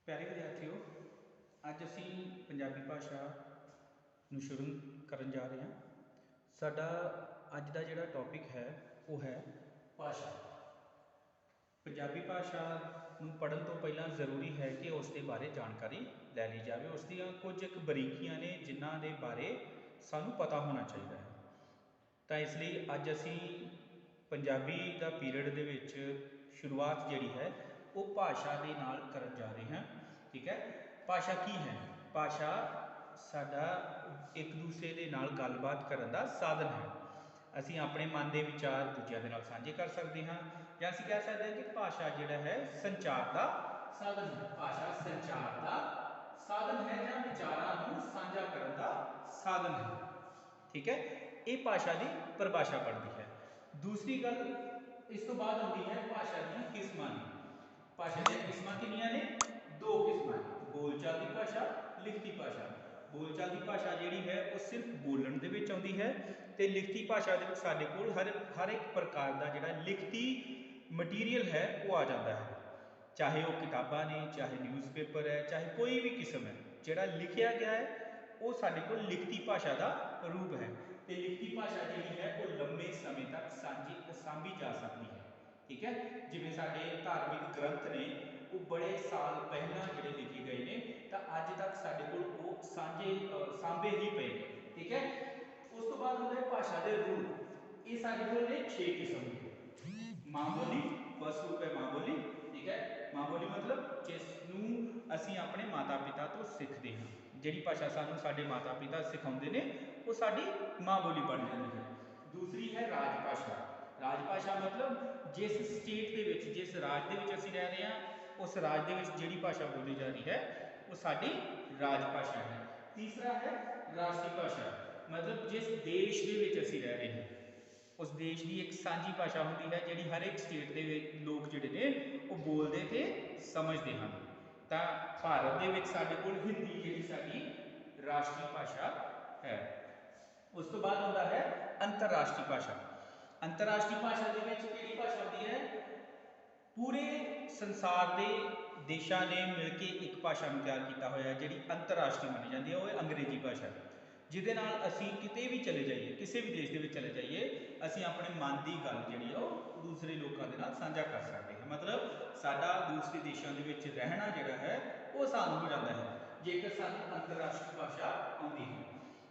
प्यारे विद्यार्थियों, अज असी पंजाबी भाषा ਨੂੰ शुरू ਕਰਨ जा रहे हैं। साडा अज का जिहड़ा टॉपिक है वो है भाषा। पंजाबी भाषा ਨੂੰ पढ़न तो पहला जरूरी है कि उसके बारे जानकारी लै ली जाए। उसदियां कुछ एक बरीकियां ने जिन्हां दे बारे सानू पता होना चाहिए है। तो इसलिए अज असी पंजाबी का पीरियड दे विच शुरुआत जिहड़ी है वो भाषा के नाल करन जा रहे हैं। ठीक है, भाषा की है? भाषा साडा एक दूसरे के नाल गलबात करन दा साधन है। असी अपने मन के विचार दूजिया के नाल साझे कर सकते हैं, या असी कह सकते हैं कि भाषा जिहड़ा है संचार का साधन है। भाषा संचार का साधन है या विचारां नूं साझा करन दा साधन है। ठीक है, ये भाषा की परिभाषा पढ़ती है। दूसरी गल इस तो बाद आती है भाषा दी किस्मां। भाषा दी किस्मां कितनियां ने? दो किस्मां, बोलचाल की भाषा, लिखती भाषा। बोलचाल की भाषा जिहड़ी है वो सिर्फ बोलण दे विच आउंदी है, ते लिखती भाषा दे विच साडे कोल हर एक प्रकार का जिहड़ा लिखती मटीरियल है वो आ जाता है। चाहे वो किताबां ने, चाहे न्यूज़पेपर है, चाहे कोई भी किस्म है, जिहड़ा लिखिया गया है वो साडे कोल लिखती भाषा का रूप है। तो लिखती भाषा जिहड़ी है वो लंबे समय तक सांभी जा सकती है। ठीक है, जिवें साडे धार्मिक ग्रंथ ने वो बड़े साल पहला जिहड़े लिखे गए ने, तो अज तक साडे कोल वो सांभे ही पे। ठीक है, उस तो बाद होंगे भाषा के रूप। ये साडे कोल ने 6 किस्म के। मां बोली, फर्स्ट रूप है मां बोली। ठीक है, मां बोली मतलब जिसनूं असीं अपने माता पिता तो सीखते हैं। जिहड़ी भाषा सानूं साडे माता पिता सिखाउंदे ने वो साडी मां बोली बन जाती है। दूसरी है राजभाषा। राजभाषा मतलब जिस स्टेट दे विच, जिस राज दे विच असीं रह रहे हैं, उस राज दे विच जिहड़ी भाषा बोली जा रही है वो साडी राजभाषा है। तीसरा है राष्ट्रीय भाषा, मतलब जिस देश दे विच असीं रह रहे हैं उस देश की एक सांझी भाषा होती है जिहड़ी हर एक स्टेट के लोग जिहड़े ने वो बोलते ते समझते हैं। तो भारत दे विच साडे कोल हिंदी जिहड़ी साडी राष्ट्रीय भाषा है। उस तो बाद होता है अंतरराष्ट्रीय भाषा। अंतरराष्ट्रीय भाषा दे विच किहड़ी भाषा होती है? पूरे संसार के देशों ने मिलकर एक भाषा में तैयार किया हुआ है जिहड़ी अंतरराष्ट्रीय मनी जाती है, वो है अंग्रेजी भाषा। जिहदे नाल असीं किते भी चले जाइए, किसी भी देश के चले जाइए, असीं अपने मन की गल जिहड़ी है दूसरे लोगों के नाल साझा कर सकते हैं। मतलब साडा दूसरे देशों के विच रहना जिहड़ा है वो आसान हो जाता है जेकर सानूं अंतरराष्ट्रीय भाषा आउंदी है।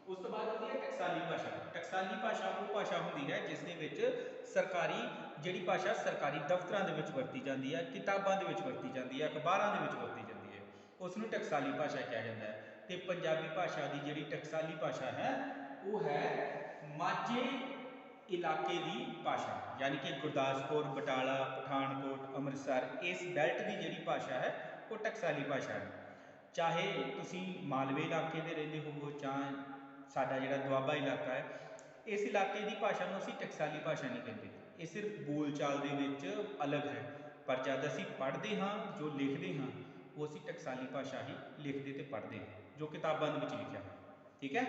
उस तो बाद होती है टकसाली भाषा। टकसाली भाषा वो भाषा होती है जिसदे विच सरकारी जिहड़ी भाषा सरकारी दफ्तरां दे विच वरती जाती है, किताबां दे विच वरती जाती है, अखबारां दे विच वरती जाती है, उसनूं टकसाली भाषा कहा जाता है। तो पंजाबी भाषा की जिहड़ी टकसाली भाषा है वो है माझे इलाके की भाषा, यानी कि गुरदासपुर, बटाला, पठानकोट, अमृतसर इस बैल्ट की जिहड़ी भाषा है वो टकसाली भाषा है। चाहे तुसीं मालवे इलाके दे रहिंदे होवो, चाहे साडा जिहड़ा दुआबा इलाका है, इस इलाके की भाषा को असीं टकसाली भाषा नहीं कहते। ये सिर्फ बोलचाल दे विच अलग है, पर जब असीं पढ़ते हाँ, जो लिखते हाँ, वो असीं टकसाली भाषा ही लिखते तो पढ़ते हैं जो किताबां दे विच लिखिया है। ठीक है,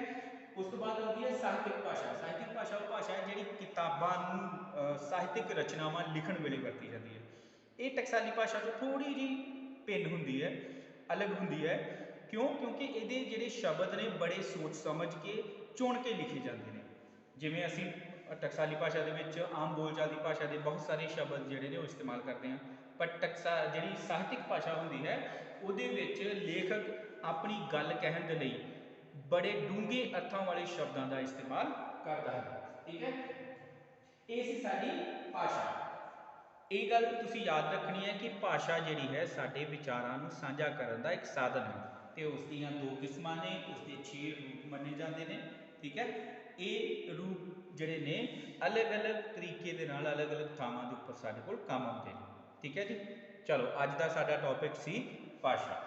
उस तो बाद आती है साहित्यिक भाषा। साहित्यिक भाषा वो भाषा है जिहड़ी किताबां नूं साहित्यिक रचनावां लिखण वेले वरती जाती है। ये टकसाली भाषा तो थोड़ी जी भिन्न हुंदी है, अलग हुंदी है। क्यों? क्योंकि ये जिहड़े शब्द ने बड़े सोच समझ के चुन के लिखे जाते हैं। जिवें असीं टकसाली भाषा दे विच आम बोलचाल की भाषा के बहुत सारे शब्द जिहड़े ने इस्तेमाल करते हैं, पर जिहड़ी साहित्यिक भाषा हुंदी है उहदे विच लेखक अपनी गल कहण दे लई बड़े डूंगे अर्थों वाले शब्दों का इस्तेमाल करता है। ठीक है, ये सी साडी भाषा। ये गल तुसीं याद रखनी है कि भाषा जिहड़ी है साडे विचारां नूं साझा करन दा एक साधन है, तो उसदियां दो किस्मां ने, उसके 6 रूप मन्ने जाते हैं। ठीक है, ये रूप जिहड़े ने अलग अलग तरीके दे नाल अलग अलग थावां दे उपर साडे कोल काम आउंदे ने। ठीक है जी, चलो अज दा साडा टॉपिक सी भाषा।